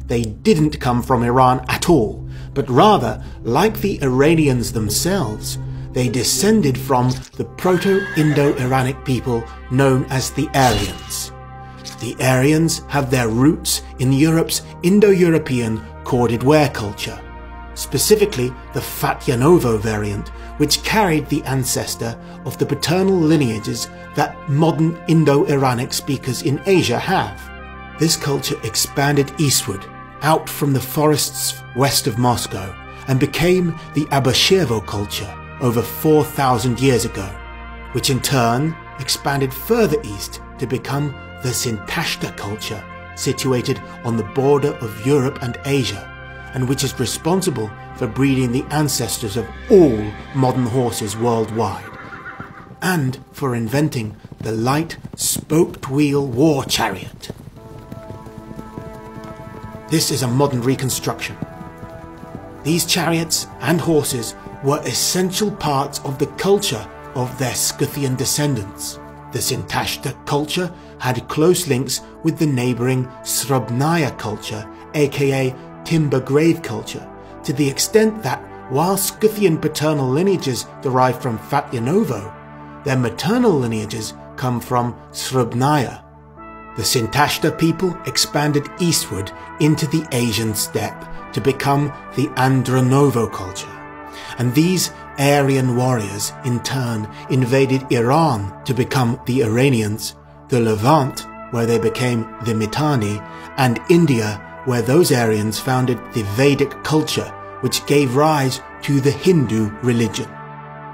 they didn't come from Iran at all, but rather, like the Iranians themselves, they descended from the Proto-Indo-Iranic people known as the Aryans. The Aryans have their roots in Europe's Indo-European corded ware culture, specifically the Fatyanovo variant, which carried the ancestor of the paternal lineages that modern Indo-Iranic speakers in Asia have. This culture expanded eastward, out from the forests west of Moscow, and became the Abashevo culture over 4,000 years ago, which in turn expanded further east to become the Sintashta culture, situated on the border of Europe and Asia, and which is responsible for breeding the ancestors of all modern horses worldwide, and for inventing the light spoked wheel war chariot. This is a modern reconstruction. These chariots and horses were essential parts of the culture of their Scythian descendants. The Sintashta culture had close links with the neighbouring Srubnaya culture, aka timber grave culture, to the extent that while Scythian paternal lineages derive from Fatyanovo, their maternal lineages come from Srubnaya. The Sintashta people expanded eastward into the Asian steppe to become the Andronovo culture, and these Aryan warriors in turn invaded Iran to become the Iranians, the Levant, where they became the Mitanni, and India, where those Aryans founded the Vedic culture, which gave rise to the Hindu religion.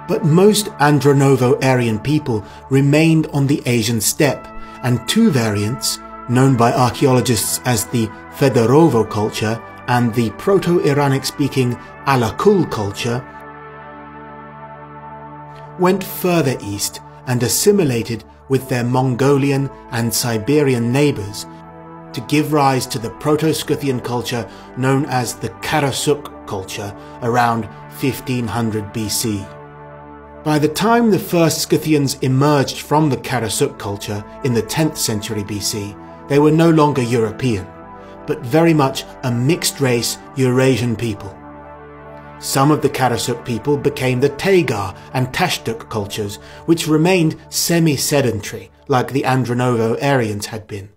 But most Andronovo-Aryan people remained on the Asian steppe, and two variants, known by archaeologists as the Fedorovo culture and the Proto-Iranic speaking Alakul culture, went further east and assimilated with their Mongolian and Siberian neighbours to give rise to the Proto-Scythian culture known as the Karasuk culture around 1500 BC. By the time the first Scythians emerged from the Karasuk culture in the 10th century BC, they were no longer European, but very much a mixed-race Eurasian people. Some of the Karasuk people became the Tagar and Tashtuk cultures, which remained semi-sedentary like the Andronovo-Aryans had been.